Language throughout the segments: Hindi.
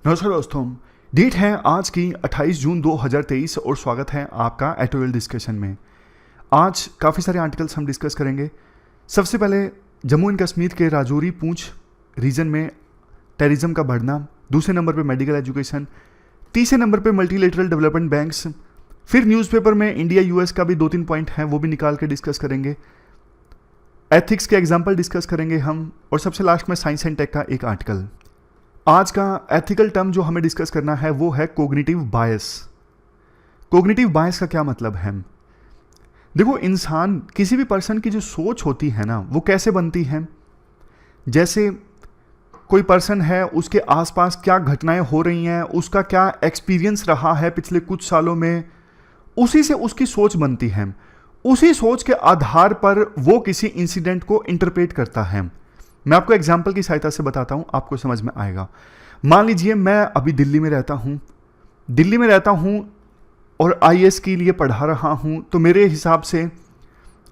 नमस्कार दोस्तों। डेट है आज की 28 जून 2023 और स्वागत है आपका एटोरियल डिस्कशन में। आज काफ़ी सारे आर्टिकल्स हम डिस्कस करेंगे। सबसे पहले जम्मू एंड कश्मीर के राजौरी पूंछ रीजन में टेररिज्म का बढ़ना, दूसरे नंबर पे मेडिकल एजुकेशन, तीसरे नंबर पे मल्टीलेटरल डेवलपमेंट बैंक्स, फिर न्यूज़पेपर में इंडिया यूएस का भी 2-3 पॉइंट हैं, वो भी निकाल के डिस्कस करेंगे। एथिक्स के एग्जाम्पल डिस्कस करेंगे हम, और सबसे लास्ट में साइंस एंड टेक का एक आर्टिकल। आज का एथिकल टर्म जो हमें डिस्कस करना है वो है कोग्निटिव बायस। कोग्निटिव बायस का क्या मतलब है? देखो, इंसान किसी भी पर्सन की जो सोच होती है ना, वो कैसे बनती है। जैसे कोई पर्सन है, उसके आसपास क्या घटनाएं हो रही हैं, उसका क्या एक्सपीरियंस रहा है पिछले कुछ सालों में, उसी से उसकी सोच बनती है। उसी सोच के आधार पर वो किसी इंसिडेंट को इंटरप्रेट करता है। मैं आपको एग्जाम्पल की सहायता से बताता हूं, आपको समझ में आएगा। मान लीजिए मैं अभी दिल्ली में रहता हूं और आईएएस के लिए पढ़ा रहा हूं, तो मेरे हिसाब से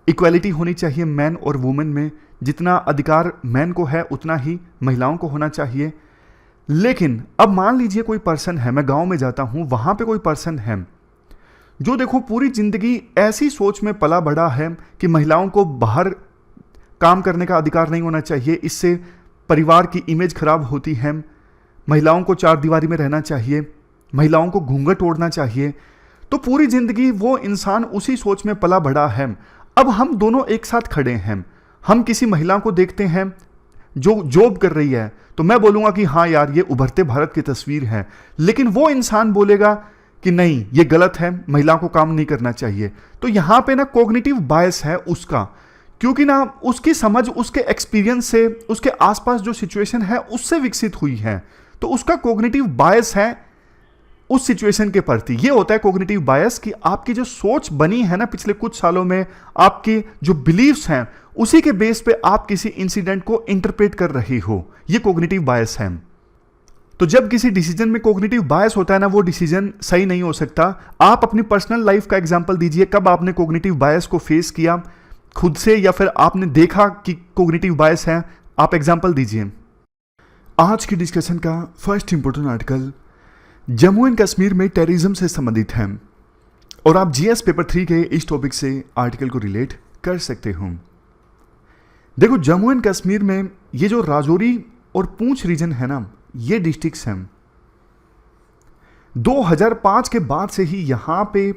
इक्वालिटी होनी चाहिए मैन और वुमेन में। जितना अधिकार मैन को है उतना ही महिलाओं को होना चाहिए। लेकिन अब मान लीजिए कोई पर्सन है, मैं गांव में जाता हूं, वहां पे कोई पर्सन है जो देखो पूरी जिंदगी ऐसी सोच में पला बढ़ा है कि महिलाओं को बाहर काम करने का अधिकार नहीं होना चाहिए, इससे परिवार की इमेज खराब होती है, महिलाओं को चार दीवारी में रहना चाहिए, महिलाओं को घूंघट ओढ़ना चाहिए। तो पूरी जिंदगी वो इंसान उसी सोच में पला बढ़ा है। अब हम दोनों एक साथ खड़े हैं, हम किसी महिला को देखते हैं जो जॉब कर रही है, तो मैं बोलूंगा कि हाँ यार, ये उभरते भारत की तस्वीर है। लेकिन वो इंसान बोलेगा कि नहीं, ये गलत है, महिला को काम नहीं करना चाहिए। तो यहां पे ना कॉग्निटिव बायस है उसका, क्योंकि ना उसकी समझ उसके एक्सपीरियंस से, उसके आसपास जो सिचुएशन है उससे विकसित हुई है। तो उसका कॉग्निटिव बायस है उस सिचुएशन के प्रति। ये होता है कॉग्निटिव बायस कि आपकी जो सोच बनी है ना पिछले कुछ सालों में, आपकी जो बिलीव्स हैं, उसी के बेस पे आप किसी इंसिडेंट को इंटरप्रेट कर रही हो। ये कॉग्निटिव बायस है। तो जब किसी डिसीजन में कॉग्निटिव बायस होता है ना, वो डिसीजन सही नहीं हो सकता। आप अपनी पर्सनल लाइफ का एग्जांपल दीजिए, कब आपने कॉग्निटिव बायस को फेस किया खुद से, या फिर आपने देखा कि कॉग्निटिव बायस है, आप एग्जांपल दीजिए। आज की डिस्कशन का first important article Jammu and Kashmir में टेररिज्म से संबंधित है, और आप जीएस पेपर 3 के इस टॉपिक से आर्टिकल को रिलेट कर सकते हो। देखो, जम्मू एंड कश्मीर में ये जो राजौरी और पूंछ रीजन है ना, ये डिस्ट्रिक्ट्स हैं। 2005 के बाद से ही यहां पे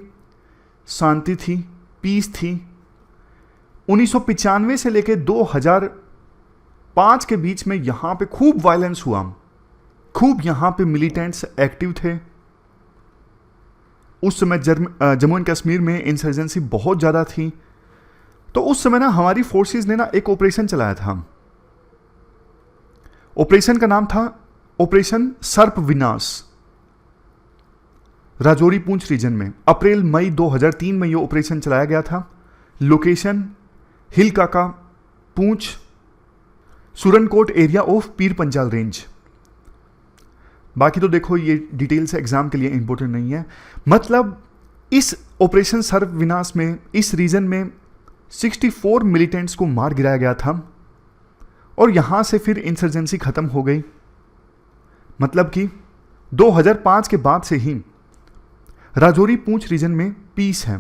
शांति थी, पीस थी। 1995 से लेकर 2005 के बीच में यहां पे खूब वायलेंस हुआ, खूब यहां पे मिलिटेंट्स एक्टिव थे। उस समय जम्मू एंड कश्मीर में इंसर्जेंसी बहुत ज़्यादा थी। तो उस समय ना हमारी फोर्सेस ने ना एक ऑपरेशन चलाया था। ऑपरेशन का नाम था ऑपरेशन सर्प विनाश। राजौरी पूंछ रीजन में अप्रैल मई 2003 में यह ऑपरेशन चलाया गया था। लोकेशन हिल काका, पूंछ, Surankote area of Pir Panjal range. बाकी तो देखो, ये डिटेल्स एग्जाम के लिए इंपॉर्टेंट नहीं है। मतलब इस ऑपरेशन सर्प विनाश में इस रीजन में 64 मिलिटेंट्स को मार गिराया गया था, और यहां से फिर इंसर्जेंसी खत्म हो गई। मतलब कि 2005 के बाद से ही राजौरी पूंछ रीजन में पीस है।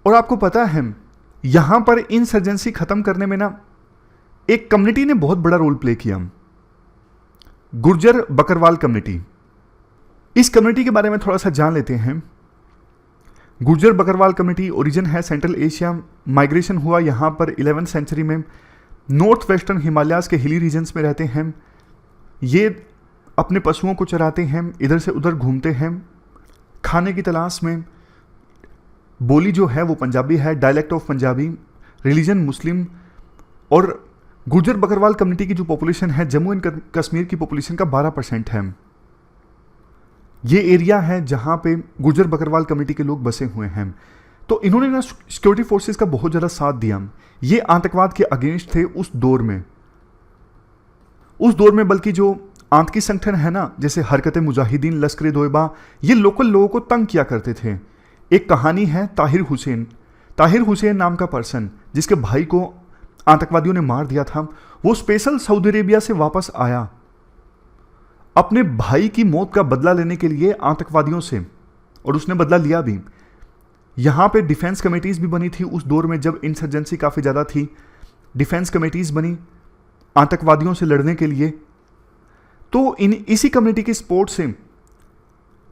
और आपको पता है, यहां पर इंसर्जेंसी खत्म करने में ना एक कम्युनिटी ने बहुत बड़ा रोल प्ले किया, गुर्जर बकरवाल कम्युनिटी। इस कम्युनिटी के बारे में थोड़ा सा जान लेते हैं। गुर्जर बकरवाल कम्युनिटी ओरिजिन है सेंट्रल एशिया। माइग्रेशन हुआ यहां पर 11वीं सेंचुरी में। नॉर्थ वेस्टर्न हिमालयाज के हिली रीजन्स में रहते हैं। ये अपने पशुओं को चराते हैं, इधर से उधर घूमते हैं खाने की तलाश में। बोली जो है वो पंजाबी है, डायलेक्ट ऑफ पंजाबी, रिलीजन मुस्लिम। और गुर्जर बकरवाल कम्युनिटी की जो पॉपुलेशन है जम्मू एंड कश्मीर की पॉपुलेशन का 12% है। ये एरिया है जहां पे गुर्जर बकरवाल कम्युनिटी के लोग बसे हुए हैं। तो इन्होंने ना सिक्योरिटी फोर्सेस का बहुत ज़्यादा साथ दिया। ये आतंकवाद के अगेंस्ट थे उस दौर में। बल्कि जो आतंकी संगठन है ना, जैसे हरकत-ए मुजाहिदीन, लश्कर-ए-तोयबा, ये लोकल लोगों को तंग किया करते थे। एक कहानी है ताहिर हुसैन नाम का पर्सन, जिसके भाई को आतंकवादियों ने मार दिया था। वो स्पेशल सऊदी अरेबिया से वापस आया। अपने भाई की मौत का बदला लेने के लिए आतंकवादियों से, और उसने बदला लिया भी। यहां पे डिफेंस कमेटीज भी बनी थी उस दौर में जब इंसर्जेंसी काफ़ी ज़्यादा थी। डिफेंस कमेटीज बनी आतंकवादियों से लड़ने के लिए। तो इसी कम्युनिटी की सपोर्ट से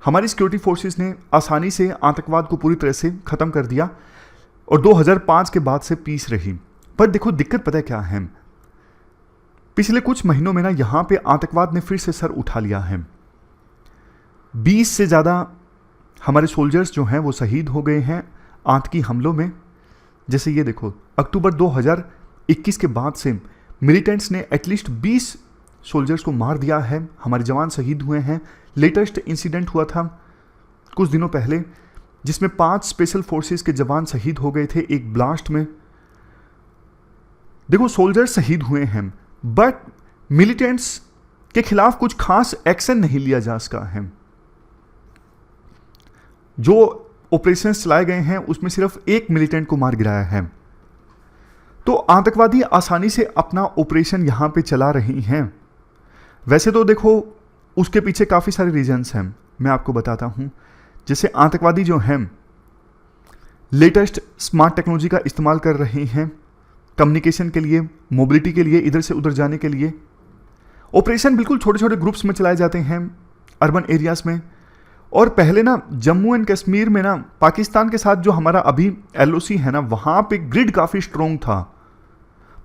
हमारी सिक्योरिटी फोर्सेस ने आसानी से आतंकवाद को पूरी तरह से ख़त्म कर दिया और 2005 के बाद से पीस रही। पर देखो दिक्कत पता है क्या है, पिछले कुछ महीनों में ना यहां पे आतंकवाद ने फिर से सर उठा लिया है। 20 से ज़्यादा हमारे सोल्जर्स जो हैं वो शहीद हो गए हैं आतंकी हमलों में। जैसे ये देखो, अक्टूबर 2021 के बाद से मिलिटेंट्स ने एटलीस्ट 20 सोल्जर्स को मार दिया है, हमारे जवान शहीद हुए हैं। लेटेस्ट इंसिडेंट हुआ था कुछ दिनों पहले जिसमें 5 स्पेशल फोर्सेस के जवान शहीद हो गए थे एक ब्लास्ट में। देखो सोल्जर्स शहीद हुए हैं बट मिलिटेंट्स के खिलाफ कुछ खास एक्शन नहीं लिया जा सका है। जो ऑपरेशंस चलाए गए हैं उसमें सिर्फ एक मिलिटेंट को मार गिराया है। तो आतंकवादी आसानी से अपना ऑपरेशन यहां पे चला रही हैं। वैसे तो देखो उसके पीछे काफ़ी सारे रीजंस हैं, मैं आपको बताता हूं। जैसे आतंकवादी जो हैं लेटेस्ट स्मार्ट टेक्नोलॉजी का इस्तेमाल कर रहे हैं कम्युनिकेशन के लिए, मोबिलिटी के लिए, इधर से उधर जाने के लिए। ऑपरेशन बिल्कुल छोटे छोटे ग्रुप्स में चलाए जाते हैं अर्बन एरियाज में। और पहले ना जम्मू एंड कश्मीर में ना पाकिस्तान के साथ जो हमारा अभी LOC है ना, वहाँ पे ग्रिड काफ़ी स्ट्रोंग था,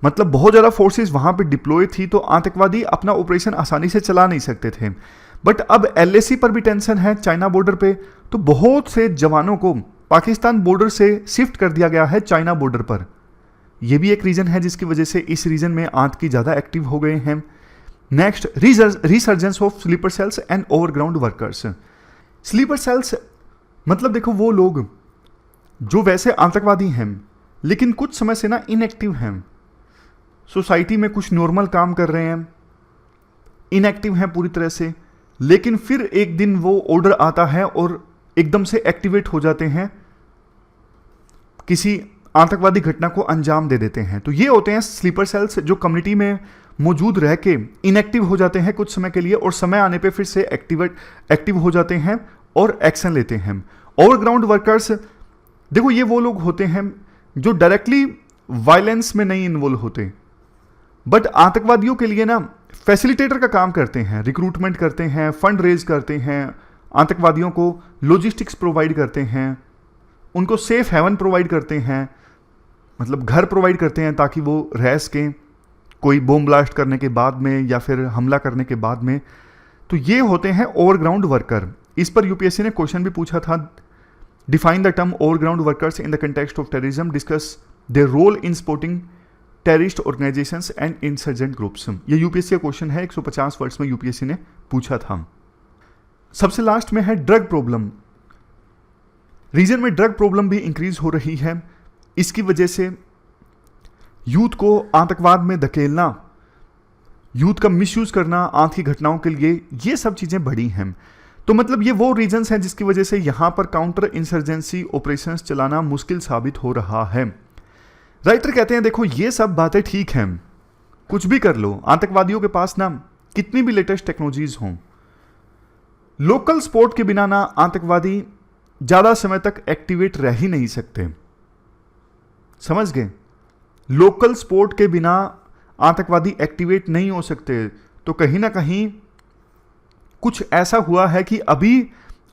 मतलब बहुत ज़्यादा फोर्सेस वहाँ पे डिप्लॉय थी, तो आतंकवादी अपना ऑपरेशन आसानी से चला नहीं सकते थे। बट अब LAC पर भी टेंशन है, चाइना बॉर्डर पे, तो बहुत से जवानों को पाकिस्तान बॉर्डर से शिफ्ट कर दिया गया है चाइना बॉर्डर पर। यह भी एक रीज़न है जिसकी वजह से इस रीजन में आतंकी ज़्यादा एक्टिव हो गए हैं। Next, resurgence of sleeper cells and overground workers. Sleeper cells मतलब देखो वो लोग जो वैसे आतंकवादी हैं लेकिन कुछ समय से ना इनएक्टिव हैं, सोसाइटी में कुछ नॉर्मल काम कर रहे हैं, इनएक्टिव हैं पूरी तरह से, लेकिन फिर एक दिन वो ऑर्डर आता है और एकदम से एक्टिवेट हो जाते हैं, किसी आतंकवादी घटना को अंजाम दे देते हैं। तो ये होते हैं स्लीपर सेल्स जो कम्युनिटी में मौजूद रह के इनएक्टिव हो जाते हैं कुछ समय के लिए और समय आने पे फिर से एक्टिव हो जाते हैं और एक्शन लेते हैं। ओवरग्राउंड वर्कर्स देखो ये वो लोग होते हैं जो डायरेक्टली वायलेंस में नहीं इन्वॉल्व होते, बट आतंकवादियों के लिए ना फैसिलिटेटर का काम करते हैं, रिक्रूटमेंट करते हैं, फंड रेज करते हैं, आतंकवादियों को लॉजिस्टिक्स प्रोवाइड करते हैं, उनको सेफ हेवन प्रोवाइड करते हैं, मतलब घर प्रोवाइड करते हैं ताकि वो रह सकें कोई बॉम्ब ब्लास्ट करने के बाद में या फिर हमला करने के बाद में। तो ये होते हैं ओवरग्राउंड वर्कर। इस पर यूपीएससी ने क्वेश्चन भी पूछा था, define the term overground workers in the context of terrorism, discuss their role in supporting terrorist organisations and insurgent groups. ये यूपीएससी का क्वेश्चन है, 150 वर्ड्स में यूपीएससी ने पूछा था। सबसे लास्ट में है ड्रग प्रॉब्लम। रीजन में ड्रग प्रॉब्लम भी इंक्रीज हो रही है, इसकी वजह से यूथ को आतंकवाद में धकेलना, यूथ का मिसयूज करना आतंकी घटनाओं के लिए, ये सब चीजें बढ़ी हैं। तो मतलब ये वो रीजंस हैं जिसकी वजह से यहां पर काउंटर इंसर्जेंसी ऑपरेशंस चलाना मुश्किल साबित हो रहा है। राइटर कहते हैं देखो ये सब बातें ठीक हैं, कुछ भी कर लो, आतंकवादियों के पास ना कितनी भी लेटेस्ट टेक्नोलॉजीज हों, लोकल सपोर्ट के बिना ना आतंकवादी ज्यादा समय तक एक्टिवेट रह ही नहीं सकते। समझ गए? लोकल सपोर्ट के बिना आतंकवादी एक्टिवेट नहीं हो सकते। तो कहीं ना कहीं कुछ ऐसा हुआ है कि अभी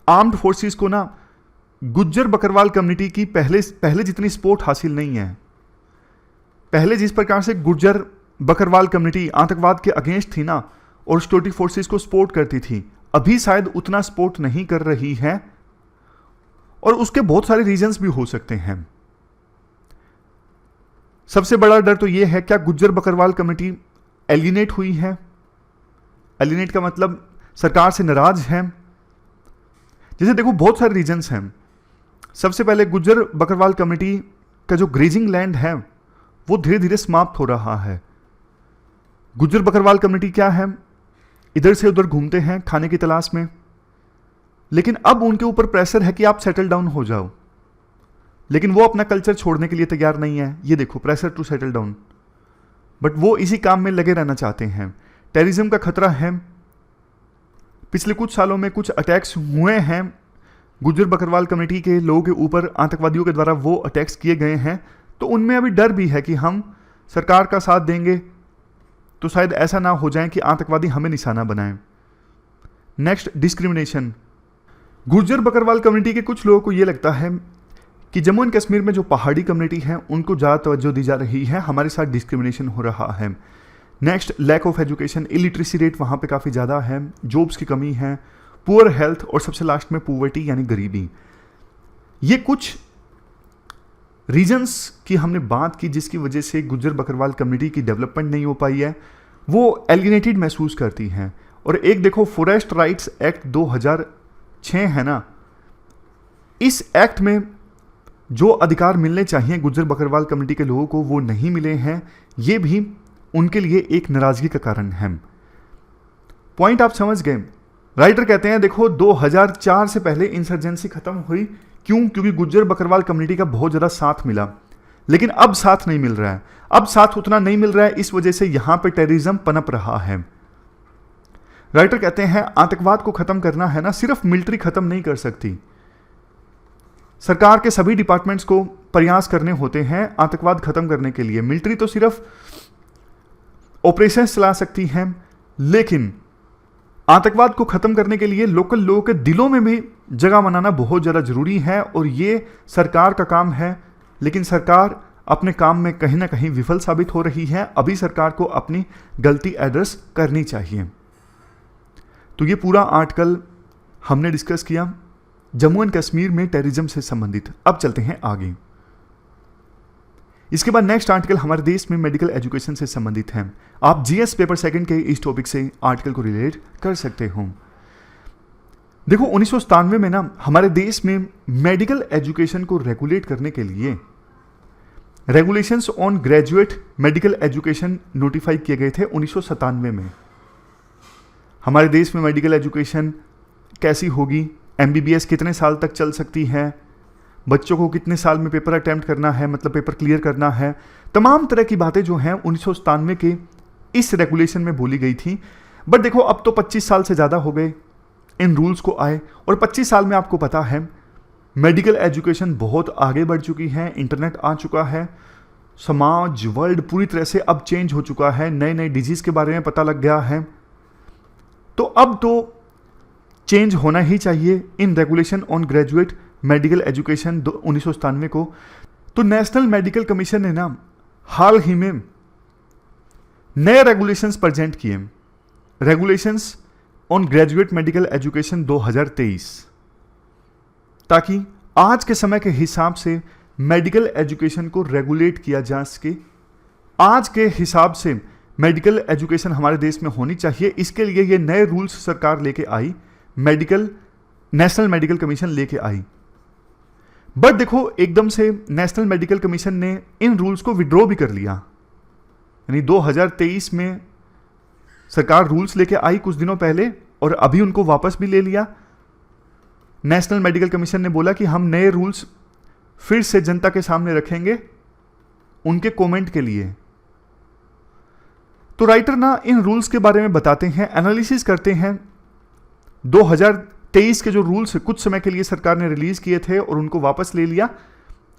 आर्म्ड फोर्सेस को ना गुज्जर बकरवाल कम्युनिटी की पहले जितनी सपोर्ट हासिल नहीं है। पहले जिस प्रकार से गुज्जर बकरवाल कम्युनिटी आतंकवाद के अगेंस्ट थी ना और सिक्योरिटी फोर्सेस को सपोर्ट करती थी, अभी शायद उतना सपोर्ट नहीं कर रही है और उसके बहुत सारे रीजंस भी हो सकते हैं। सबसे बड़ा डर तो यह है क्या गुज्जर बकरवाल कम्युनिटी एलिनेट हुई है। एलिनेट का मतलब सरकार से नाराज है। जैसे देखो बहुत सारे रीजंस हैं। सबसे पहले गुज्जर बकरवाल कम्युनिटी का जो ग्रेजिंग लैंड है वो धीरे धीरे समाप्त हो रहा है। गुज्जर बकरवाल कम्युनिटी क्या है, इधर से उधर घूमते हैं खाने की तलाश में, लेकिन अब उनके ऊपर प्रेशर है कि आप सेटल डाउन हो जाओ, लेकिन वो अपना कल्चर छोड़ने के लिए तैयार नहीं है। ये देखो pressure to settle down, but वो इसी काम में लगे रहना चाहते हैं। टेररिज्म का खतरा है, पिछले कुछ सालों में कुछ अटैक्स हुए हैं गुज्जर बकरवाल कम्युनिटी के लोगों के ऊपर, आतंकवादियों के द्वारा वो अटैक्स किए गए हैं, तो उनमें अभी डर भी है कि हम सरकार का साथ देंगे तो शायद ऐसा ना हो जाए कि आतंकवादी हमें निशाना बनाएं। Next, discrimination. Gujjar Bakarwal community के कुछ लोगों को ये लगता है कि जम्मू एंड कश्मीर में जो पहाड़ी कम्युनिटी है उनको ज़्यादा तवज्जो दी जा रही है, हमारे साथ डिस्क्रिमिनेशन हो रहा है। Next, lack of education, illiteracy rate वहाँ पे काफ़ी ज़्यादा है, जॉब्स की कमी है, पुअर हेल्थ, और सबसे लास्ट में पॉवर्टी यानी गरीबी। ये कुछ रीजंस की हमने बात की जिसकी वजह से गुज्जर बकरवाल कम्युनिटी की डेवलपमेंट नहीं हो पाई है, वो एलिनेटेड महसूस करती हैं। और एक देखो, फॉरेस्ट राइट्स एक्ट 2006 है ना, इस एक्ट में जो अधिकार मिलने चाहिए गुज्जर बकरवाल कम्युनिटी के लोगों को वो नहीं मिले हैं, ये भी उनके लिए एक नाराजगी का कारण है। पॉइंट आप समझ गए। राइटर कहते हैं देखो 2004 से पहले इंसर्जेंसी खत्म हुई, क्यों? क्योंकि गुज्जर बकरवाल कम्युनिटी का बहुत ज़्यादा साथ मिला, लेकिन अब साथ नहीं मिल रहा है। अब साथ उतना नहीं मिल रहा है, इस वजह से यहां पे टेररिज्म पनप रहा है। राइटर कहते हैं आतंकवाद को खत्म करना है ना, सिर्फ मिलिट्री खत्म नहीं कर सकती, सरकार के सभी डिपार्टमेंट्स को प्रयास करने होते हैं आतंकवाद खत्म करने के लिए। मिलिट्री तो सिर्फ ऑपरेशन चला सकती है, लेकिन आतंकवाद को खत्म करने के लिए लोकल लोगों के दिलों में भी जगह बनाना बहुत ज़्यादा जरूरी है, और ये सरकार का काम है। लेकिन सरकार अपने काम में कहीं ना कहीं विफल साबित हो रही है। अभी सरकार को अपनी गलती एड्रेस करनी चाहिए। तो ये पूरा आर्टिकल हमने डिस्कस किया जम्मू एंड कश्मीर में टेररिज्म से संबंधित। अब चलते हैं आगे। इसके बाद नेक्स्ट आर्टिकल हमारे देश में मेडिकल एजुकेशन से संबंधित है। आप जीएस पेपर सेकंड के इस टॉपिक से आर्टिकल को रिलेट कर सकते हो। देखो 1997 में ना हमारे देश में मेडिकल एजुकेशन को रेगुलेट करने के लिए regulations on graduate medical education notify किए गए थे 1997 में। हमारे देश में मेडिकल एजुकेशन कैसी होगी, एमबीबीएस कितने साल तक चल सकती है, बच्चों को कितने साल में पेपर अटेम्प्ट करना है, मतलब पेपर क्लियर करना है, तमाम तरह की बातें जो हैं 1997 के इस रेगुलेशन में बोली गई थी। बट देखो अब तो 25 साल से ज़्यादा हो गए इन रूल्स को आए, और 25 साल में आपको पता है मेडिकल एजुकेशन बहुत आगे बढ़ चुकी है, इंटरनेट आ चुका है, समाज वर्ल्ड पूरी तरह से अब चेंज हो चुका है, नए नए डिजीज़ के बारे में पता लग गया है। तो अब तो चेंज होना ही चाहिए in regulation on graduate medical education 1997 को। तो नेशनल मेडिकल कमीशन ने ना हाल ही में नए रेगुलेशंस प्रेजेंट किए, regulations on graduate medical education 2023, ताकि आज के समय के हिसाब से मेडिकल एजुकेशन को रेगुलेट किया जा सके। आज के हिसाब से मेडिकल एजुकेशन हमारे देश में होनी चाहिए, इसके लिए ये नए रूल्स सरकार लेके आई, नेशनल मेडिकल कमीशन लेके आई। बट देखो एकदम से नेशनल मेडिकल कमीशन ने इन रूल्स को विड्रॉ भी कर लिया, यानी 2023 में सरकार रूल्स लेके आई कुछ दिनों पहले, और अभी उनको वापस भी ले लिया। नेशनल मेडिकल कमीशन ने बोला कि हम नए रूल्स फिर से जनता के सामने रखेंगे उनके कमेंट के लिए। तो राइटर ना इन रूल्स के बारे में बताते हैं, एनालिसिस करते हैं 2023 के जो रूल्स कुछ समय के लिए सरकार ने रिलीज किए थे और उनको वापस ले लिया,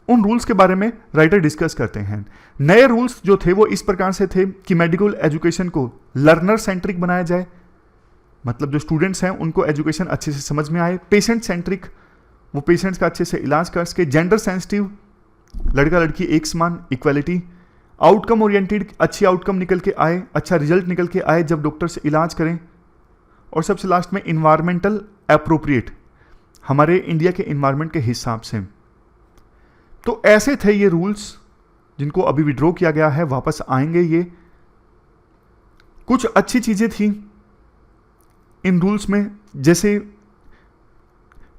उन रूल्स के बारे में राइटर डिस्कस करते हैं। नए रूल्स जो थे वो इस प्रकार से थे कि मेडिकल एजुकेशन को लर्नर सेंट्रिक बनाया जाए, मतलब जो स्टूडेंट्स हैं उनको एजुकेशन अच्छे से समझ में आए, पेशेंट सेंट्रिक, वो पेशेंट्स का अच्छे से इलाज कर सके, जेंडर सेंसिटिव, लड़का लड़की एक समान, इक्वालिटी, आउटकम ओरिएंटेड, अच्छी आउटकम निकल के आए, अच्छा रिजल्ट निकल के आए जब डॉक्टर से इलाज करें, और सबसे लास्ट में इन्वायरमेंटल एप्रोप्रिएट, हमारे इंडिया के इन्वायरमेंट के हिसाब से। तो ऐसे थे ये रूल्स जिनको अभी विड्रॉ किया गया है, वापस आएंगे ये। कुछ अच्छी चीजें थी इन रूल्स में, जैसे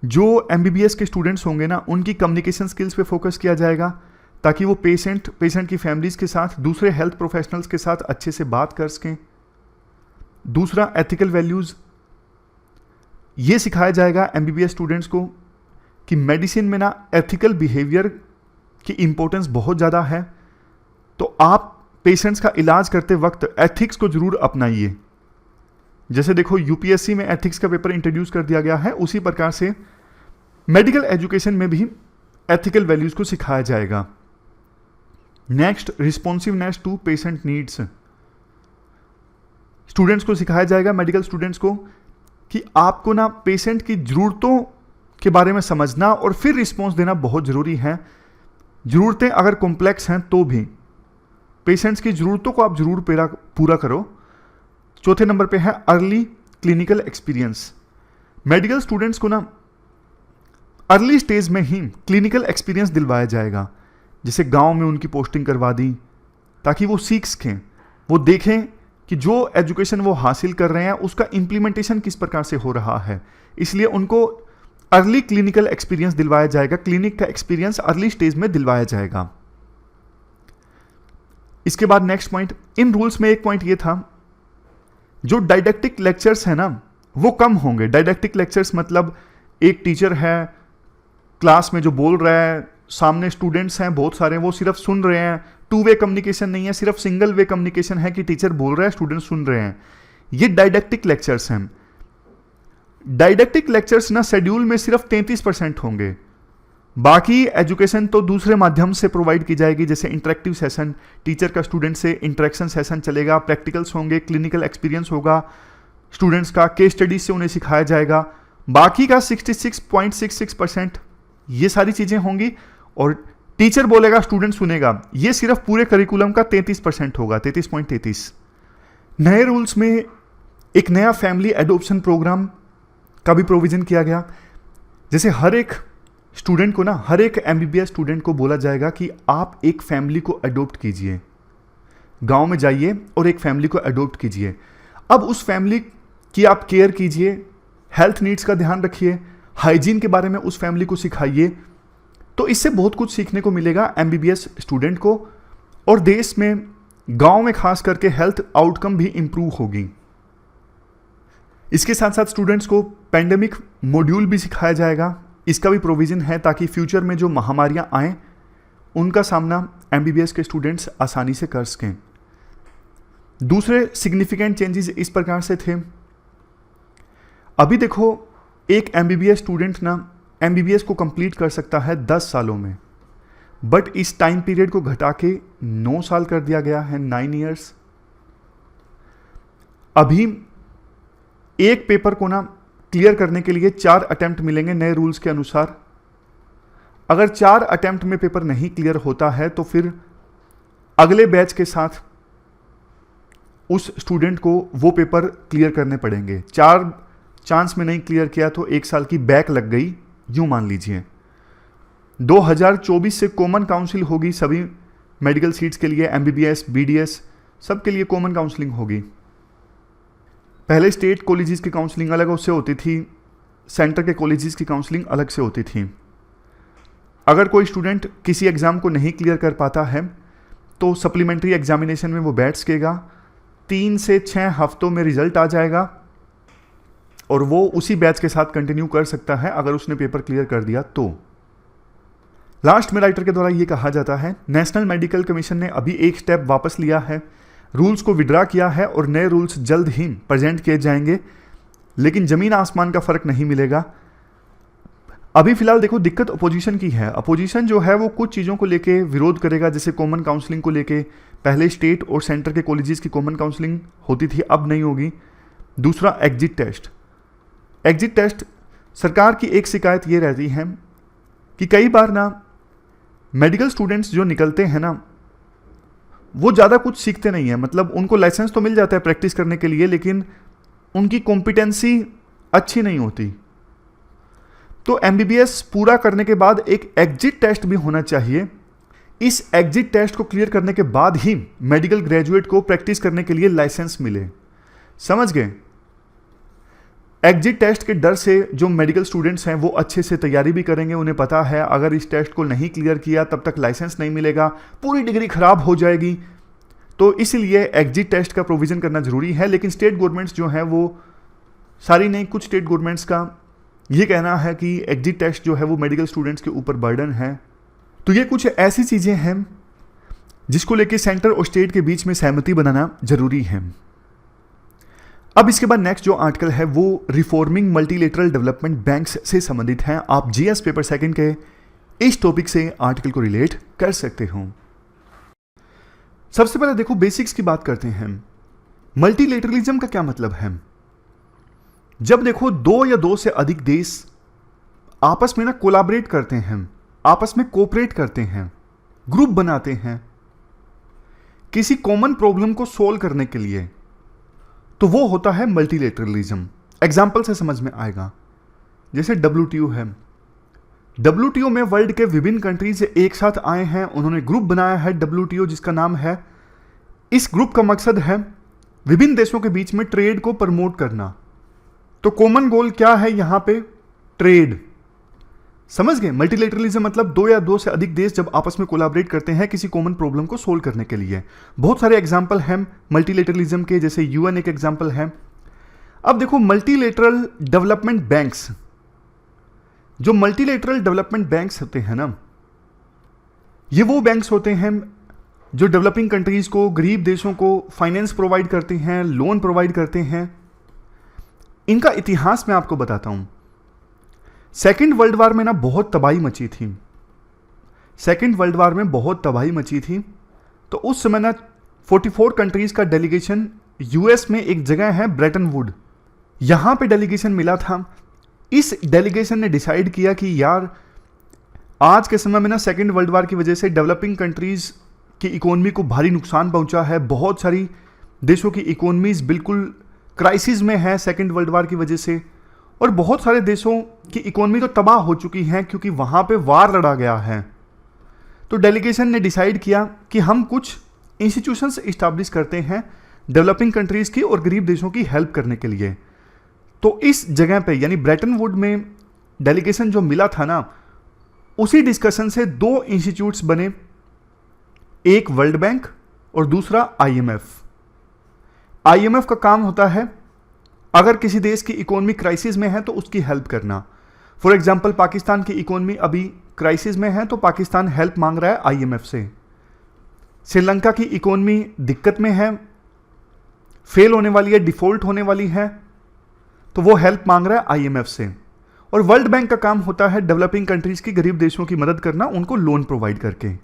जो एमबीबीएस के स्टूडेंट्स होंगे ना उनकी कम्युनिकेशन स्किल्स पे फोकस किया जाएगा, ताकि वो पेशेंट की फैमिलीज के साथ, दूसरे हेल्थ प्रोफेशनल्स के साथ अच्छे से बात कर सकें। दूसरा, एथिकल वैल्यूज, ये सिखाया जाएगा एमबीबीएस स्टूडेंट्स को कि मेडिसिन में ना एथिकल बिहेवियर की इंपॉर्टेंस बहुत ज़्यादा है, तो आप पेशेंट्स का इलाज करते वक्त एथिक्स को जरूर अपनाइए। जैसे देखो यूपीएससी में एथिक्स का पेपर इंट्रोड्यूस कर दिया गया है, उसी प्रकार से मेडिकल एजुकेशन में भी एथिकल वैल्यूज को सिखाया जाएगा। Next, responsiveness to patient needs. Students को सिखाया जाएगा, मेडिकल स्टूडेंट्स को, कि आपको ना पेशेंट की ज़रूरतों के बारे में समझना और फिर रिस्पॉन्स देना बहुत ज़रूरी है। ज़रूरतें अगर कॉम्प्लेक्स हैं तो भी पेशेंट्स की ज़रूरतों को आप ज़रूर पूरा करो। चौथे नंबर पे है early clinical experience. Medical students को ना अर्ली स्टेज में ही क्लिनिकल एक्सपीरियंस दिलवाया जाएगा, जैसे गांव में उनकी पोस्टिंग करवा दी, ताकि वो सीख सकें, वो देखें कि जो एजुकेशन वो हासिल कर रहे हैं उसका इम्प्लीमेंटेशन किस प्रकार से हो रहा है। इसलिए उनको अर्ली क्लिनिकल एक्सपीरियंस दिलवाया जाएगा, क्लिनिक का एक्सपीरियंस अर्ली स्टेज में दिलवाया जाएगा। इसके बाद नेक्स्ट पॉइंट, इन रूल्स में एक पॉइंट ये था, जो डायडेक्टिक लेक्चर्स है ना वो कम होंगे। डायडेक्टिक लेक्चर्स मतलब एक टीचर है क्लास में जो बोल रहा है, सामने स्टूडेंट्स हैं बहुत सारे, वो सिर्फ सुन रहे हैं, टू वे कम्युनिकेशन नहीं है, सिर्फ सिंगल वे कम्युनिकेशन है कि टीचर बोल रहा है, स्टूडेंट सुन रहे हैं। ये डायडेक्टिक लेक्चर्स हैं। डायडेक्टिक लेक्चर्स ना शेड्यूल में सिर्फ 33% होंगे, बाकी एजुकेशन तो दूसरे माध्यम से प्रोवाइड की जाएगी, जैसे इंटरेक्टिव सेशन, टीचर का स्टूडेंट से इंटरेक्शन सेशन चलेगा, प्रैक्टिकल्स होंगे, क्लिनिकल एक्सपीरियंस होगा स्टूडेंट्स का, केस स्टडीज से उन्हें सिखाया जाएगा। बाकी का 66.66% ये सारी चीजें होंगी, और टीचर बोलेगा स्टूडेंट सुनेगा, ये सिर्फ पूरे करिकुलम का 33% होगा, 33.33। नए रूल्स में एक नया फैमिली एडॉप्शन प्रोग्राम का भी प्रोविजन किया गया। जैसे हर एक स्टूडेंट को ना, हर एक एमबीबीएस स्टूडेंट को बोला जाएगा कि आप एक फैमिली को अडॉप्ट कीजिए, गांव में जाइए और एक फैमिली को अडॉप्ट कीजिए। अब उस फैमिली की आप केयर कीजिए, हेल्थ नीड्स का ध्यान रखिए, हाइजीन के बारे में उस फैमिली को सिखाइए। तो इससे बहुत कुछ सीखने को मिलेगा एमबीबीएस स्टूडेंट को, और देश में गांव में खास करके हेल्थ आउटकम भी इंप्रूव होगी। इसके साथ साथ स्टूडेंट्स को पैंडेमिक मॉड्यूल भी सिखाया जाएगा, इसका भी प्रोविजन है, ताकि फ्यूचर में जो महामारियां आएँ उनका सामना एमबीबीएस के स्टूडेंट्स आसानी से कर सकें। दूसरे सिग्निफिकेंट चेंजेस इस प्रकार से थे। अभी देखो, एक एमबीबीएस स्टूडेंट ना एमबीबीएस को कंप्लीट कर सकता है 10 सालों में, बट इस टाइम पीरियड को घटा के 9 साल कर दिया गया है, 9 इयर्स। अभी एक पेपर को ना क्लियर करने के लिए 4 अटेम्प्ट मिलेंगे नए रूल्स के अनुसार। अगर 4 अटेम्प्ट में पेपर नहीं क्लियर होता है तो फिर अगले बैच के साथ उस स्टूडेंट को वो पेपर क्लियर करने पड़ेंगे। 4 चांस में नहीं क्लियर किया तो 1 साल की बैक लग गई, यूं मान लीजिए। 2024 से कॉमन काउंसिल होगी सभी मेडिकल सीट्स के लिए, एमबीबीएस, बीडीएस, सब के लिए कॉमन काउंसलिंग होगी। पहले स्टेट कॉलेजेस की काउंसलिंग अलग उससे होती थी, सेंटर के कॉलेजेस की काउंसलिंग अलग से होती थी। अगर कोई स्टूडेंट किसी एग्ज़ाम को नहीं क्लियर कर पाता है तो सप्लीमेंट्री एग्जामिनेशन में वो बैठ सकेगा, 3 से 6 हफ्तों में रिजल्ट आ जाएगा और वो उसी बैच के साथ कंटिन्यू कर सकता है अगर उसने पेपर क्लियर कर दिया तो। लास्ट में राइटर के द्वारा ये कहा जाता है, नेशनल मेडिकल कमीशन ने अभी एक स्टेप वापस लिया है, रूल्स को विड्रा किया है और नए रूल्स जल्द ही प्रेजेंट किए जाएंगे, लेकिन जमीन आसमान का फर्क नहीं मिलेगा। अभी फिलहाल देखो दिक्कत अपोजिशन की है। अपोजिशन जो है वो कुछ चीज़ों को लेके विरोध करेगा, जैसे कॉमन काउंसलिंग को लेके। पहले स्टेट और सेंटर के कॉलेजेस की कॉमन काउंसलिंग होती थी, अब नहीं होगी। दूसरा एग्जिट टेस्ट। एग्जिट टेस्ट सरकार की एक शिकायत ये रहती है कि कई बार ना मेडिकल स्टूडेंट्स जो निकलते हैं ना वो ज़्यादा कुछ सीखते नहीं है, मतलब उनको लाइसेंस तो मिल जाता है प्रैक्टिस करने के लिए, लेकिन उनकी कॉम्पिटेंसी अच्छी नहीं होती। तो एमबीबीएस पूरा करने के बाद एक एग्जिट टेस्ट भी होना चाहिए। इस एग्जिट टेस्ट को क्लियर करने के बाद ही मेडिकल ग्रेजुएट को प्रैक्टिस करने के लिए लाइसेंस मिले। समझ गए? एग्जिट टेस्ट के डर से जो मेडिकल स्टूडेंट्स हैं वो अच्छे से तैयारी भी करेंगे, उन्हें पता है अगर इस टेस्ट को नहीं क्लियर किया तब तक लाइसेंस नहीं मिलेगा, पूरी डिग्री खराब हो जाएगी। तो इसलिए एग्जिट टेस्ट का प्रोविज़न करना जरूरी है। लेकिन स्टेट गवर्नमेंट्स जो हैं वो सारी नहीं, कुछ स्टेट गवर्नमेंट्स का ये कहना है कि एग्जिट टेस्ट जो है वो मेडिकल स्टूडेंट्स के ऊपर बर्डन है। तो ये कुछ ऐसी चीज़ें हैं जिसको लेके सेंटर और स्टेट के बीच में सहमति बनाना जरूरी है। अब इसके बाद नेक्स्ट जो आर्टिकल है वो रिफॉर्मिंग मल्टीलेटरल डेवलपमेंट बैंक्स से संबंधित है। आप जीएस पेपर सेकंड के इस टॉपिक से आर्टिकल को रिलेट कर सकते हो। सबसे पहले देखो बेसिक्स की बात करते हैं। मल्टीलेटरलिज्म का क्या मतलब है? जब देखो दो या दो से अधिक देश आपस में ना कोलैबोरेट करते हैं, आपस में कोऑपरेट करते हैं, ग्रुप बनाते हैं किसी कॉमन प्रॉब्लम को सोल्व करने के लिए, तो वो होता है मल्टीलेटरलिज्म। एग्जाम्पल से समझ में आएगा, जैसे WTO है। WTO में वर्ल्ड के विभिन्न कंट्रीज एक साथ आए हैं, उन्होंने ग्रुप बनाया है WTO जिसका नाम है। इस ग्रुप का मकसद है विभिन्न देशों के बीच में ट्रेड को प्रमोट करना। तो कॉमन गोल क्या है यहां पे? ट्रेड। समझ गए? मल्टीलेटरलिज्म मतलब दो या दो से अधिक देश जब आपस में कोलैबोरेट करते हैं किसी कॉमन प्रॉब्लम को सोल्व करने के लिए। बहुत सारे एग्जांपल हैं मल्टीलेटरलिज्म के, जैसे UN एक एग्जांपल है। अब देखो मल्टीलेटरल डेवलपमेंट बैंक्स, जो मल्टीलेटरल डेवलपमेंट बैंक्स होते हैं ना, ये वो बैंक्स होते हैं जो डेवलपिंग कंट्रीज को, गरीब देशों को फाइनेंस प्रोवाइड करते हैं, लोन प्रोवाइड करते हैं। इनका इतिहास मैं आपको बताता हूं। सेकेंड वर्ल्ड वार में ना बहुत तबाही मची थी। सेकेंड वर्ल्ड वार में बहुत तबाही मची थी, तो उस समय ना 44 कंट्रीज का डेलीगेशन US में एक जगह है ब्रेटन वुड, यहां पे डेलीगेशन मिला था। इस डेलीगेशन ने डिसाइड किया कि यार आज के समय में ना सेकेंड वर्ल्ड वार की वजह से डेवलपिंग कंट्रीज की इकोनॉमी को भारी नुकसान पहुंचा है। बहुत सारी देशों की इकोनॉमीज बिल्कुल क्राइसिस में है सेकेंड वर्ल्ड वार की वजह से, और बहुत सारे देशों की इकोनॉमी तो तबाह हो चुकी है क्योंकि वहां पे वार लड़ा गया है। तो डेलीगेशन ने डिसाइड किया कि हम कुछ इंस्टीट्यूशंस इस्टेब्लिश करते हैं डेवलपिंग कंट्रीज की और गरीब देशों की हेल्प करने के लिए। तो इस जगह पे यानी ब्रेटन वुड में डेलीगेशन जो मिला था ना, उसी डिस्कशन से दो इंस्टीट्यूट्स बने, एक वर्ल्ड बैंक और दूसरा IMF। IMF का काम होता है अगर किसी देश की इकोनॉमी क्राइसिस में है तो उसकी हेल्प करना। फॉर एग्जांपल पाकिस्तान की इकोनॉमी अभी क्राइसिस में है तो पाकिस्तान हेल्प मांग रहा है IMF से। श्रीलंका की इकोनॉमी दिक्कत में है, फेल होने वाली है, डिफॉल्ट होने वाली है, तो वो हेल्प मांग रहा है IMF से। और वर्ल्ड बैंक का काम होता है डेवलपिंग कंट्रीज की, गरीब देशों की मदद करना, उनको लोन प्रोवाइड करके।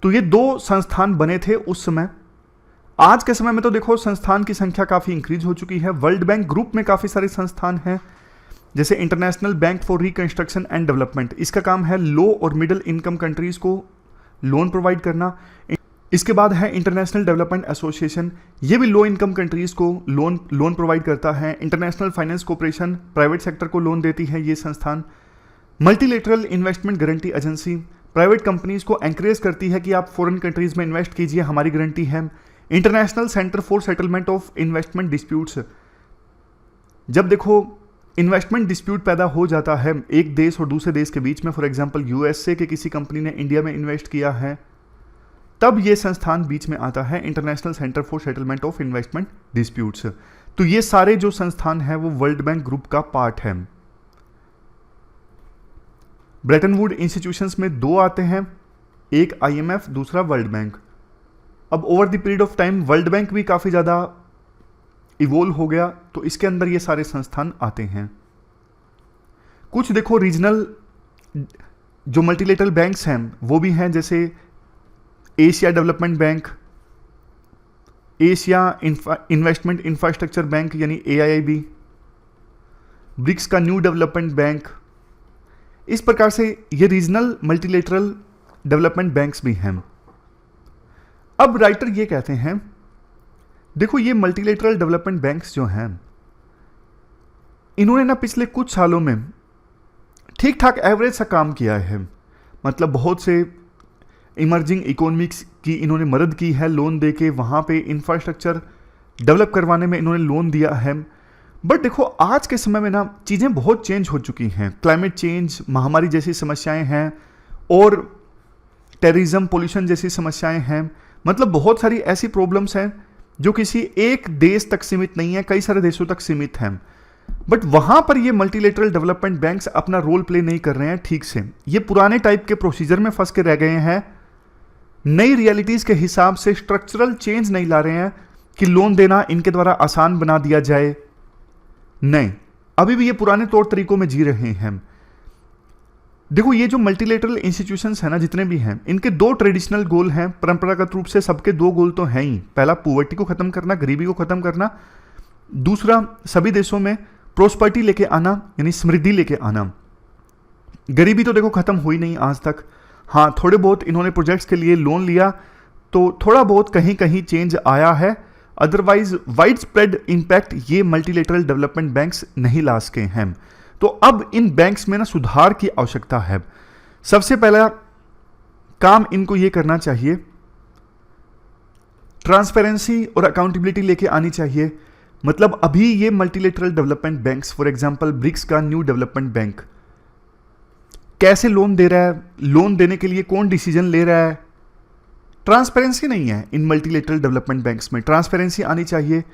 तो ये दो संस्थान बने थे उस समय। आज के समय में तो देखो संस्थान की संख्या काफ़ी इंक्रीज हो चुकी है। वर्ल्ड बैंक ग्रुप में काफ़ी सारे संस्थान हैं, जैसे international bank for reconstruction and development, इसका काम है लो और मिडिल इनकम कंट्रीज को लोन प्रोवाइड करना। इसके बाद है इंटरनेशनल डेवलपमेंट एसोसिएशन, ये भी लो इनकम कंट्रीज को लोन प्रोवाइड करता है। International finance corporation private sector को लोन देती है ये संस्थान। Multilateral investment guarantee agency private companies को एंकरेज करती है कि आप फॉरेन कंट्रीज में इन्वेस्ट कीजिए, हमारी गारंटी है। International centre for settlement of investment disputes, जब देखो इन्वेस्टमेंट डिस्प्यूट पैदा हो जाता है एक देश और दूसरे देश के बीच में, फॉर एग्जांपल USA के किसी कंपनी ने इंडिया में इन्वेस्ट किया है, तब ये संस्थान बीच में आता है, international centre for settlement of investment disputes. तो ये सारे जो संस्थान है वो वर्ल्ड बैंक ग्रुप का पार्ट है। ब्रेटन वुड इंस्टीट्यूशंस में दो आते हैं, एक IMF, दूसरा वर्ल्ड बैंक। अब over the period of time world bank भी काफ़ी ज़्यादा इवोल्व हो गया, तो इसके अंदर ये सारे संस्थान आते हैं। कुछ देखो रीजनल जो मल्टीलेटरल बैंक्स हैं वो भी हैं, जैसे Asia development bank, Asia investment infrastructure bank यानी AIIB, ब्रिक्स का न्यू डेवलपमेंट बैंक। इस प्रकार से ये रीजनल मल्टीलेटरल डेवलपमेंट बैंक्स भी हैं। अब राइटर ये कहते हैं, देखो ये मल्टीलेटरल डेवलपमेंट बैंक्स जो हैं, इन्होंने ना पिछले कुछ सालों में ठीक ठाक एवरेज सा काम किया है। मतलब बहुत से इमर्जिंग इकोनॉमिक्स की इन्होंने मदद की है लोन देके, वहाँ पे इंफ्रास्ट्रक्चर डेवलप करवाने में इन्होंने लोन दिया है। बट देखो आज के समय में ना चीज़ें बहुत चेंज हो चुकी हैं। क्लाइमेट चेंज, महामारी जैसी समस्याएं हैं, और टेररिज्म, पोल्यूशन जैसी समस्याएं हैं। मतलब बहुत सारी ऐसी प्रॉब्लम्स हैं जो किसी एक देश तक सीमित नहीं है, कई सारे देशों तक सीमित हैं। बट वहां पर ये मल्टीलेटरल डेवलपमेंट बैंक्स अपना रोल प्ले नहीं कर रहे हैं ठीक से। ये पुराने टाइप के प्रोसीजर में फंस के रह गए हैं, नई रियलिटीज के हिसाब से स्ट्रक्चरल चेंज नहीं ला रहे हैं। कि लोन देना इनके द्वारा आसान बना दिया जाए, नहीं, अभी भी ये पुराने तौर तरीकों में जी रहे हैं। देखो ये जो मल्टीलेटरल इंस्टीट्यूशंस हैं ना, जितने भी हैं, इनके दो ट्रेडिशनल गोल हैं, परंपरागत रूप से सबके दो गोल तो हैं ही। पहला पॉवर्टी को खत्म करना, गरीबी को खत्म करना, दूसरा सभी देशों में प्रोस्पर्टी लेके आना, यानी समृद्धि लेके आना। गरीबी तो देखो खत्म हुई नहीं आज तक। हाँ, थोड़े बहुत इन्होंने प्रोजेक्ट्स के लिए लोन लिया तो थोड़ा बहुत कहीं कहीं चेंज आया है, अदरवाइज वाइड स्प्रेड इंपैक्ट ये मल्टीलेटरल डेवलपमेंट बैंक्स नहीं ला सके हैं। तो अब इन बैंक्स में ना सुधार की आवश्यकता है। सबसे पहला काम इनको ये करना चाहिए, ट्रांसपेरेंसी और अकाउंटेबिलिटी लेके आनी चाहिए। मतलब अभी ये multilateral development banks, for example BRICS का न्यू डेवलपमेंट बैंक, कैसे लोन दे रहा है, लोन देने के लिए कौन डिसीजन ले रहा है, ट्रांसपेरेंसी नहीं है इन मल्टीलेटरल डेवलपमेंट बैंक्स में। ट्रांसपेरेंसी आनी चाहिए।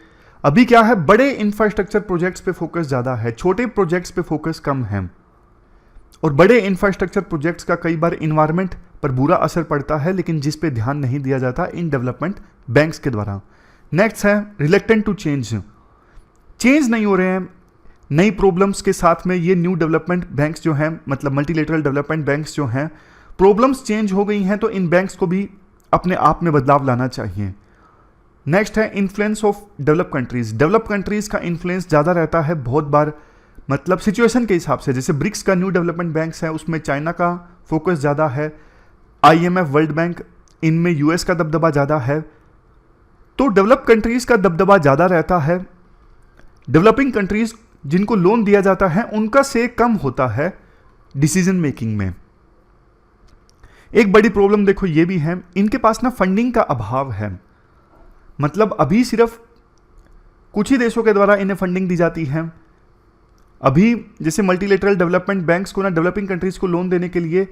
अभी क्या है, बड़े इंफ्रास्ट्रक्चर प्रोजेक्ट्स पे फोकस ज़्यादा है, छोटे प्रोजेक्ट्स पे फोकस कम है। और बड़े इंफ्रास्ट्रक्चर प्रोजेक्ट्स का कई बार इन्वायरमेंट पर बुरा असर पड़ता है, लेकिन जिस पे ध्यान नहीं दिया जाता इन डेवलपमेंट बैंक्स के द्वारा। नेक्स्ट है रिलेक्टेंट टू चेंज, चेंज नहीं हो रहे हैं। नई प्रॉब्लम्स के साथ में ये न्यू डेवलपमेंट बैंक्स जो हैं, मतलब मल्टीलेटरल डेवलपमेंट बैंक्स जो हैं, प्रॉब्लम्स चेंज हो गई हैं, तो इन बैंक्स को भी अपने आप में बदलाव लाना चाहिए। नेक्स्ट है influence of develop countries. Develop countries का इन्फ्लुएंस ज़्यादा रहता है बहुत बार, मतलब सिचुएशन के हिसाब से। जैसे ब्रिक्स का न्यू डेवलपमेंट बैंक्स है, उसमें चाइना का फोकस ज़्यादा है, IMF, वर्ल्ड बैंक, इनमें US का दबदबा ज़्यादा है। तो डेवलप कंट्रीज का दबदबा ज़्यादा रहता है। डेवलपिंग कंट्रीज जिनको लोन दिया जाता है उनका से कम होता है डिसीजन मेकिंग में। एक बड़ी प्रॉब्लम देखो ये भी है, इनके पास ना फंडिंग का अभाव है। मतलब अभी सिर्फ कुछ ही देशों के द्वारा इन्हें फंडिंग दी जाती है। अभी जैसे मल्टीलेटरल डेवलपमेंट बैंक्स को ना डेवलपिंग कंट्रीज को लोन देने के लिए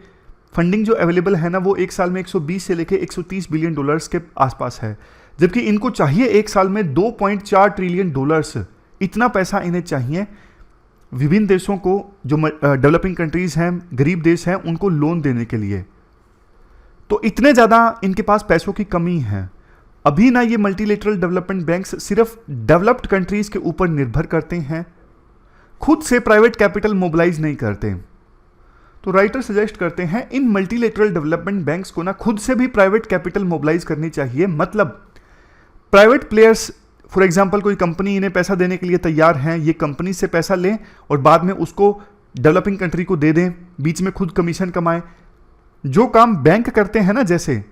फंडिंग जो अवेलेबल है ना, वो एक साल में 120 से लेके 130 बिलियन डॉलर्स के आसपास है, जबकि इनको चाहिए एक साल में 2.4 ट्रिलियन डॉलर्स। इतना पैसा इन्हें चाहिए विभिन्न देशों को, जो डेवलपिंग कंट्रीज हैं, गरीब देश हैं, उनको लोन देने के लिए। तो इतने ज़्यादा इनके पास पैसों की कमी है। अभी ना ये मल्टीलेटरल डेवलपमेंट बैंक्स सिर्फ डेवलप्ड कंट्रीज के ऊपर निर्भर करते हैं, खुद से प्राइवेट कैपिटल मोबिलाइज नहीं करते। तो राइटर सजेस्ट करते हैं इन मल्टीलेटरल डेवलपमेंट बैंक्स को ना खुद से भी प्राइवेट कैपिटल मोबिलाइज करनी चाहिए। मतलब प्राइवेट प्लेयर्स, फॉर एग्जांपल कोई कंपनी इन्हें पैसा देने के लिए तैयार हैं, ये कंपनी से पैसा लें और बाद में उसको डेवलपिंग कंट्री को दे दें, बीच में खुद कमीशन कमाएं। जो काम बैंक करते हैं ना, जैसे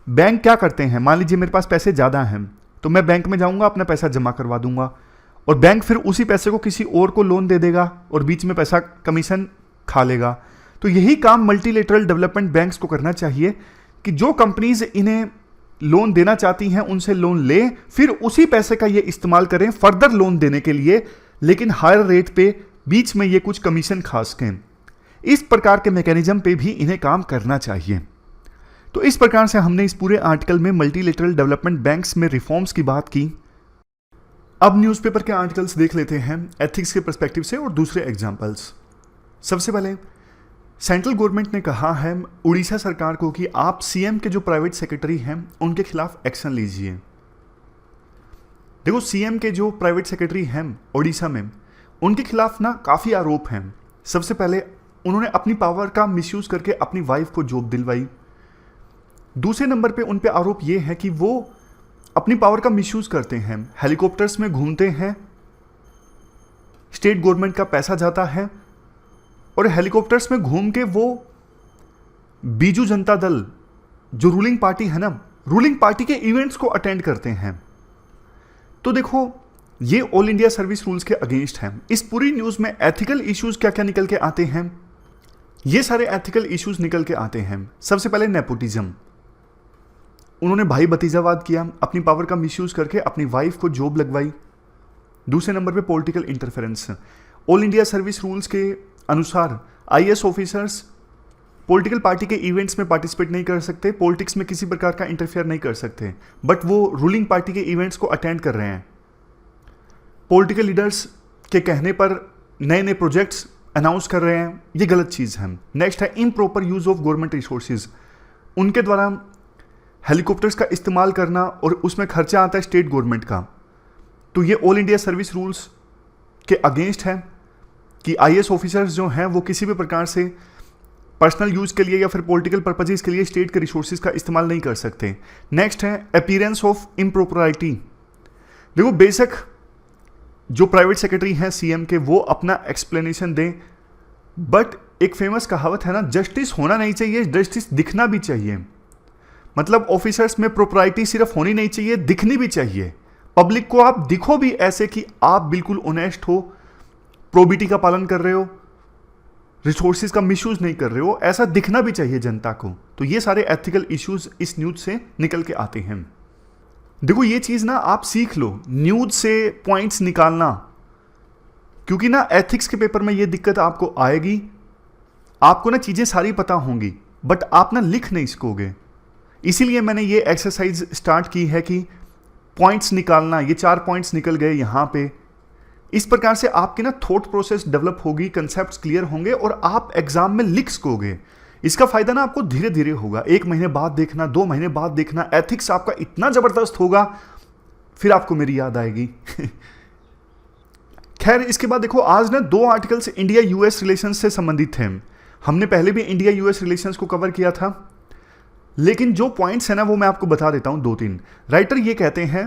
बैंक क्या करते हैं, मान लीजिए मेरे पास पैसे ज़्यादा हैं तो मैं बैंक में जाऊंगा, अपना पैसा जमा करवा दूंगा और बैंक फिर उसी पैसे को किसी और को लोन दे देगा और बीच में पैसा कमीशन खा लेगा। तो यही काम मल्टीलेटरल डेवलपमेंट बैंक्स को करना चाहिए कि जो कंपनीज इन्हें लोन देना चाहती हैं उनसे लोन लें, फिर उसी पैसे का ये इस्तेमाल करें फर्दर लोन देने के लिए, लेकिन हायर रेट पे बीच में ये कुछ कमीशन खा सकें। इस प्रकार के मैकेनिज्म पे भी इन्हें काम करना चाहिए। तो इस प्रकार से हमने इस पूरे आर्टिकल में मल्टीलेटरल डेवलपमेंट बैंक्स में रिफॉर्म्स की बात की। अब न्यूज़पेपर के आर्टिकल्स देख लेते हैं एथिक्स के पर्सपेक्टिव से और दूसरे एग्जाम्पल्स। सबसे पहले सेंट्रल गवर्नमेंट ने कहा है उड़ीसा सरकार को कि आप सीएम के जो प्राइवेट सेक्रेटरी हैं उनके खिलाफ एक्शन लीजिए। देखो सीएम के जो प्राइवेट सेक्रेटरी हैं उड़ीसा में, उनके खिलाफ ना काफ़ी आरोप हैं। सबसे पहले उन्होंने अपनी पावर का मिसयूज़ करके अपनी वाइफ को जॉब दिलवाई। दूसरे नंबर पे उन पे आरोप ये है कि वो अपनी पावर का मिसयूज़ करते हैं, हेलीकॉप्टर्स में घूमते हैं, स्टेट गवर्नमेंट का पैसा जाता है और हेलीकॉप्टर्स में घूम के वो बीजू जनता दल जो रूलिंग पार्टी है ना, रूलिंग पार्टी के इवेंट्स को अटेंड करते हैं। तो देखो ये ऑल इंडिया सर्विस रूल्स के अगेंस्ट हैं। इस पूरी न्यूज़ में एथिकल इश्यूज क्या क्या निकल के आते हैं, ये सारे एथिकल इश्यूज निकल के आते हैं। सबसे पहले नेपोटिज्म, उन्होंने भाई भतीजावाद किया, अपनी पावर का मिसयूज करके अपनी वाइफ को जॉब लगवाई। दूसरे नंबर पे political interference, all India service rules के अनुसार IAS ऑफिसर्स पॉलिटिकल पार्टी के इवेंट्स में पार्टिसिपेट नहीं कर सकते, पॉलिटिक्स में किसी प्रकार का इंटरफेयर नहीं कर सकते, बट वो रूलिंग पार्टी के इवेंट्स को अटेंड कर रहे हैं। पॉलिटिकल लीडर्स के कहने पर नए नए प्रोजेक्ट्स अनाउंस कर रहे हैं, ये गलत चीज़ है। नेक्स्ट है improper use of government resources, उनके द्वारा हेलीकॉप्टर्स का इस्तेमाल करना और उसमें खर्चा आता है स्टेट गवर्नमेंट का, तो ये ऑल इंडिया सर्विस रूल्स के अगेंस्ट है कि आईएएस ऑफिसर्स जो हैं वो किसी भी प्रकार से पर्सनल यूज के लिए या फिर पॉलिटिकल पर्पजेज के लिए स्टेट के रिसोर्सेज का इस्तेमाल नहीं कर सकते। नेक्स्ट है अपीयरेंस ऑफ इम्प्रोपराइटी। देखो बेशक जो प्राइवेट सेक्रेटरी हैं सीएम के वो अपना एक्सप्लेनेशन दें, बट एक फेमस कहावत है ना, जस्टिस होना नहीं चाहिए, जस्टिस दिखना भी चाहिए। मतलब ऑफिसर्स में प्रोपराइटी सिर्फ होनी नहीं चाहिए, दिखनी भी चाहिए। पब्लिक को आप दिखो भी ऐसे कि आप बिल्कुल ऑनेस्ट हो, प्रोबिटी का पालन कर रहे हो, रिसोर्सेज का मिसयूज नहीं कर रहे हो, ऐसा दिखना भी चाहिए जनता को। तो ये सारे एथिकल इश्यूज इस न्यूज से निकल के आते हैं। देखो ये चीज ना आप सीख लो, न्यूज से पॉइंट्स निकालना, क्योंकि ना एथिक्स के पेपर में ये दिक्कत आपको आएगी। आपको ना चीजें सारी पता होंगी बट आप ना लिख नहीं सकोगे। इसीलिए मैंने ये एक्सरसाइज स्टार्ट की है कि पॉइंट्स निकालना। ये 4 पॉइंट्स निकल गए यहाँ पे। इस प्रकार से आपकी ना थॉट प्रोसेस डेवलप होगी, कंसेप्ट्स क्लियर होंगे और आप एग्जाम में लिख सकोगे। इसका फायदा ना आपको धीरे धीरे होगा, 1 महीने बाद देखना, 2 महीने बाद देखना। एथिक्स आपका इतना जबरदस्त होगा, फिर आपको मेरी याद आएगी। खैर इसके बाद देखो आज ना 2 आर्टिकल्स इंडिया यूएस रिलेशंस से संबंधित थे। हमने पहले भी इंडिया यूएस रिलेशंस को कवर किया था, लेकिन जो पॉइंट्स है ना वो मैं आपको बता देता हूं 2-3। राइटर ये कहते हैं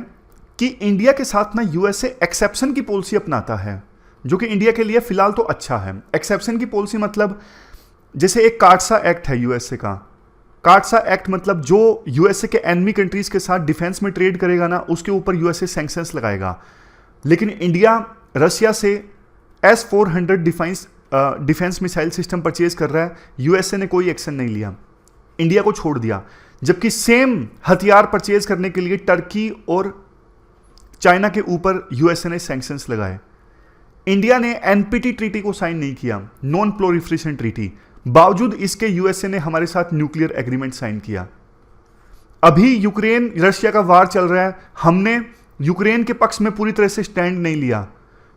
कि इंडिया के साथ ना यूएसए एक्सेप्शन की पॉलिसी अपनाता है, जो कि इंडिया के लिए फिलहाल तो अच्छा है। एक्सेप्शन की पॉलिसी मतलब जैसे एक कार्डसा एक्ट है यूएसए का। कार्डसा एक्ट मतलब जो यूएसए के एनिमी कंट्रीज के साथ डिफेंस में ट्रेड करेगा ना, उसके ऊपर यूएसए सैंक्शंस लगाएगा। लेकिन इंडिया रशिया से S-400 defence missile system purchase कर रहा है, यूएसए ने कोई एक्शन नहीं लिया, इंडिया को छोड़ दिया। जबकि सेम हथियार परचेज करने के लिए टर्की और चाइना के ऊपर यूएसए ने सैंक्शंस लगाए। इंडिया ने एनपीटी ट्रीटी को साइन नहीं किया, नॉन प्रोलिफरेशन ट्रीटी, बावजूद इसके यूएसए ने हमारे साथ न्यूक्लियर एग्रीमेंट साइन किया। अभी यूक्रेन रशिया का वार चल रहा है, हमने यूक्रेन के पक्ष में पूरी तरह से स्टैंड नहीं लिया,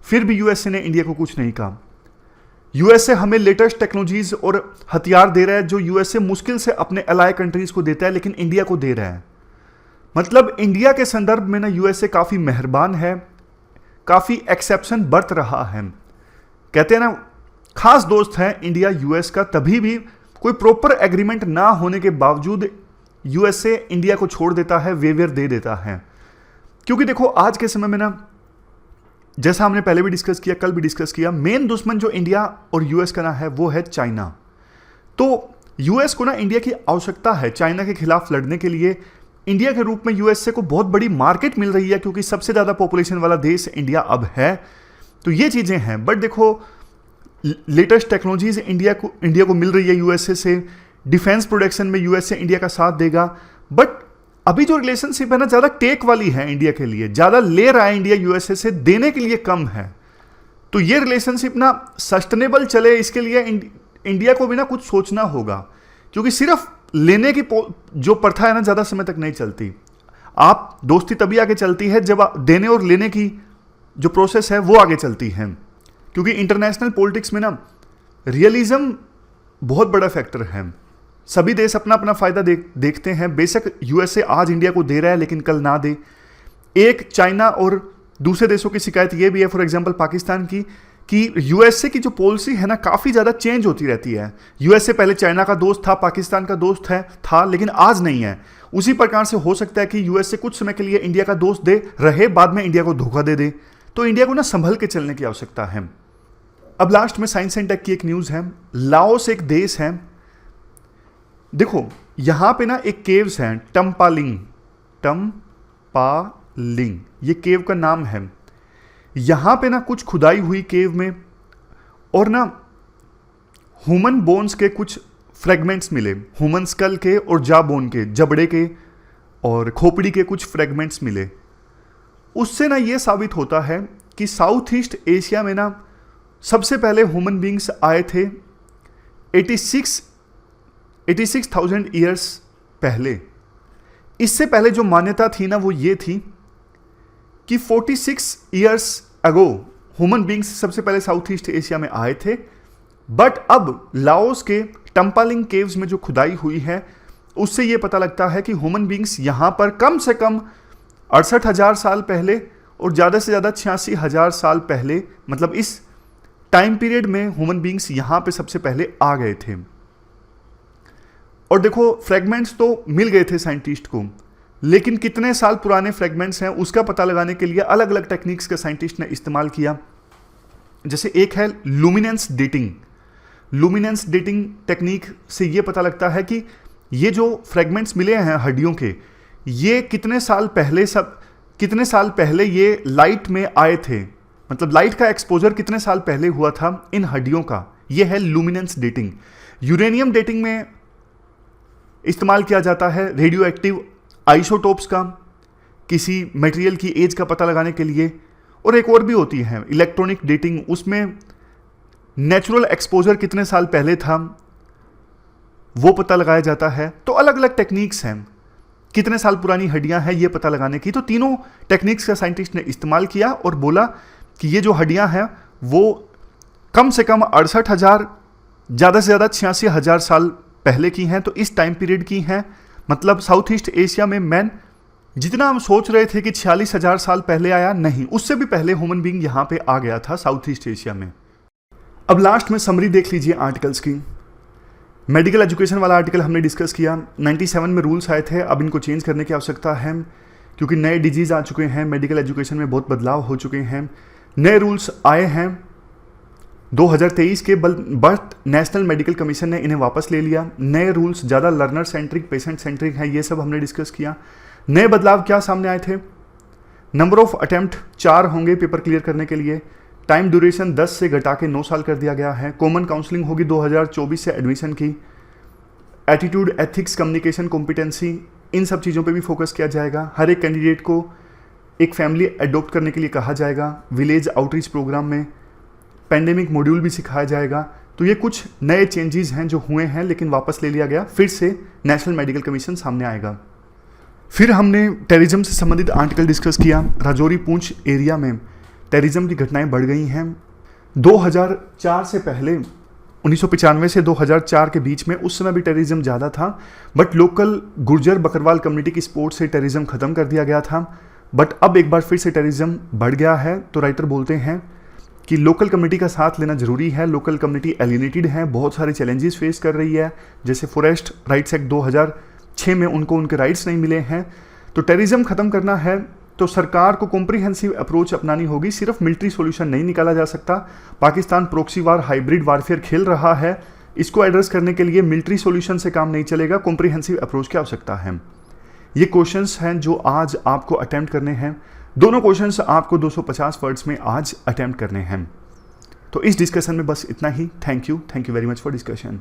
फिर भी यूएसए ने इंडिया को कुछ नहीं कहा। यूएसए हमें लेटेस्ट टेक्नोलॉजीज और हथियार दे रहा है जो यूएसए मुश्किल से अपने अलाय कंट्रीज को देता है, लेकिन इंडिया को दे रहा है। मतलब इंडिया के संदर्भ में ना यूएसए काफी मेहरबान है, काफी एक्सेप्शन बरत रहा है। कहते हैं ना खास दोस्त है इंडिया यूएस का, तभी भी कोई प्रॉपर एग्रीमेंट ना होने के बावजूद यूएसए इंडिया को छोड़ देता है, वेवियर दे देता है। क्योंकि देखो आज के समय में ना, जैसा हमने पहले भी डिस्कस किया, कल भी डिस्कस किया, मेन दुश्मन जो इंडिया और यूएस का ना है वो है चाइना। तो यूएस को ना इंडिया की आवश्यकता है चाइना के खिलाफ लड़ने के लिए। इंडिया के रूप में यूएसए को बहुत बड़ी मार्केट मिल रही है, क्योंकि सबसे ज्यादा पॉपुलेशन वाला देश इंडिया अब है। तो ये चीजें हैं। बट देखो लेटेस्ट टेक्नोलॉजीज इंडिया को मिल रही है यूएसए से, डिफेंस प्रोडक्शन में यूएसए इंडिया का साथ देगा। बट अभी जो रिलेशनशिप है ना ज्यादा टेक वाली है इंडिया के लिए, ज्यादा ले रहा है इंडिया यूएसए से, देने के लिए कम है। तो ये रिलेशनशिप ना सस्टेनेबल चले, इसके लिए इंडिया को भी ना कुछ सोचना होगा, क्योंकि सिर्फ लेने की जो प्रथा है ना ज्यादा समय तक नहीं चलती। आप दोस्ती तभी आगे चलती है जब देने और लेने की जो प्रोसेस है वो आगे चलती है। क्योंकि इंटरनेशनल पॉलिटिक्स में ना रियलिज्म बहुत बड़ा फैक्टर है। सभी देश अपना अपना फायदा देखते हैं। बेशक यूएसए आज इंडिया को दे रहा है, लेकिन कल ना दे। एक चाइना और दूसरे देशों की शिकायत ये भी है, फॉर एग्जांपल पाकिस्तान की, कि यूएसए की जो पॉलिसी है ना काफी ज्यादा चेंज होती रहती है। यूएसए पहले चाइना का दोस्त था, पाकिस्तान का दोस्त था, लेकिन आज नहीं है। उसी प्रकार से हो सकता है कि यूएसए कुछ समय के लिए इंडिया का दोस्त दे रहे, बाद में इंडिया को धोखा दे दे। तो इंडिया को ना संभल के चलने की आवश्यकता है। अब लास्ट में साइंस एंड टेक की एक न्यूज है। लाओस एक देश है। देखो यहां पे ना एक केव्स हैं, टम्पालिंग, ये केव का नाम है। यहां पे ना कुछ खुदाई हुई केव में, और ना ह्यूमन बोन्स के कुछ फ्रेगमेंट्स मिले, ह्यूमन स्कल के और जा बोन के, जबड़े के और खोपड़ी के कुछ फ्रेगमेंट्स मिले। उससे ना ये साबित होता है कि साउथ ईस्ट एशिया में ना सबसे पहले ह्यूमन बींग्स आए थे 86,000 ईयर्स पहले। इससे पहले जो मान्यता थी ना वो ये थी कि 46 ईयर्स अगो ह्यूमन बींग्स सबसे पहले साउथ ईस्ट एशिया में आए थे। बट अब लाओस के टम्पालिंग केव्स में जो खुदाई हुई है उससे ये पता लगता है कि ह्यूमन बींग्स यहाँ पर कम से कम 68,000 साल पहले और ज़्यादा से ज़्यादा 86,000 साल पहले, मतलब इस टाइम पीरियड में ह्यूमन बींग्स यहाँ पे सबसे पहले आ गए थे। और देखो फ्रेगमेंट्स तो मिल गए थे साइंटिस्ट को, लेकिन कितने साल पुराने फ्रेगमेंट्स हैं उसका पता लगाने के लिए अलग अलग टेक्निक्स का साइंटिस्ट ने इस्तेमाल किया। जैसे एक है luminous dating. Luminous dating technique से ये पता लगता है कि ये जो फ्रेगमेंट्स मिले हैं हड्डियों के, ये कितने साल पहले ये लाइट में आए थे, मतलब लाइट का एक्सपोजर कितने साल पहले हुआ था इन हड्डियों का। ये है लुमिनेंस डेटिंग। यूरेनियम डेटिंग में इस्तेमाल किया जाता है रेडियो एक्टिव आइसोटोप्स का, किसी मटेरियल की एज का पता लगाने के लिए। और एक और भी होती है इलेक्ट्रॉनिक डेटिंग, उसमें नेचुरल एक्सपोजर कितने साल पहले था वो पता लगाया जाता है। तो अलग अलग टेक्निक्स हैं कितने साल पुरानी हड्डियां हैं ये पता लगाने की। तो तीनों टेक्निक्स का साइंटिस्ट ने इस्तेमाल किया और बोला कि ये जो हड्डियां हैं वो कम से कम 68,000, ज़्यादा से ज़्यादा 86,000 साल पहले की हैं। तो इस टाइम पीरियड की हैं, मतलब साउथ ईस्ट एशिया में मैन, जितना हम सोच रहे थे कि 46,000 साल पहले आया, नहीं, उससे भी पहले ह्यूमन बीइंग यहाँ पे आ गया था साउथ ईस्ट एशिया में। अब लास्ट में समरी देख लीजिए आर्टिकल्स की। मेडिकल एजुकेशन वाला आर्टिकल हमने डिस्कस किया। 97 में रूल्स आए थे, अब इनको चेंज करने की आवश्यकता है क्योंकि नए डिजीज़ आ चुके हैं, मेडिकल एजुकेशन में बहुत बदलाव हो चुके हैं। नए रूल्स आए हैं 2023 के, बट नेशनल मेडिकल कमीशन ने इन्हें वापस ले लिया। नए रूल्स ज़्यादा लर्नर सेंट्रिक, पेशेंट सेंट्रिक हैं, ये सब हमने डिस्कस किया। नए बदलाव क्या सामने आए थे? नंबर ऑफ अटेम्प्ट 4 होंगे पेपर क्लियर करने के लिए। टाइम ड्यूरेशन 10 से घटा के 9 साल कर दिया गया है। कॉमन काउंसलिंग होगी 2024 से एडमिशन की। एटीट्यूड, एथिक्स, कम्युनिकेशन, कॉम्पिटेंसी, इन सब चीज़ों पे भी फोकस किया जाएगा। हर एक कैंडिडेट को एक फैमिली एडॉप्ट करने के लिए कहा जाएगा। विलेज आउटरीच प्रोग्राम में पैंडेमिक मॉड्यूल भी सिखाया जाएगा। तो ये कुछ नए चेंजेस हैं जो हुए हैं, लेकिन वापस ले लिया गया। फिर से नेशनल मेडिकल कमीशन सामने आएगा। फिर हमने टेररिज्म से संबंधित आर्टिकल डिस्कस किया। राजौरी पूंछ एरिया में टेररिज्म की घटनाएं बढ़ गई हैं। 2004 से पहले 1995 से 2004 के बीच में उस समय भी टेररिज्म ज़्यादा था, but local Gurjar Bakarwal community की सपोर्ट से टेररिज्म ख़त्म कर दिया गया था। बट अब एक बार फिर से टेररिज्म बढ़ गया है। तो राइटर बोलते हैं कि लोकल कम्युनिटी का साथ लेना ज़रूरी है। लोकल कम्युनिटी एलिनेटेड है, बहुत सारे चैलेंजेस फेस कर रही है, जैसे फॉरेस्ट राइट्स एक्ट 2006 में उनको उनके राइट्स नहीं मिले हैं। तो टेररिज्म ख़त्म करना है तो सरकार को कॉम्प्रिहेंसिव अप्रोच अपनानी होगी। सिर्फ मिलिट्री सॉल्यूशन नहीं निकाला जा सकता। पाकिस्तान प्रॉक्सी वार, हाइब्रिड वारफेयर खेल रहा है, इसको एड्रेस करने के लिए मिलिट्री सॉल्यूशन से काम नहीं चलेगा, कॉम्प्रिहेंसिव अप्रोच की आवश्यकता है। ये क्वेश्चंस हैं जो आज आपको अटेम्प्ट करने हैं। दोनों क्वेश्चंस आपको 250 वर्ड्स में आज अटेम्प्ट करने हैं। तो इस डिस्कशन में बस इतना ही। Thank you very much for discussion.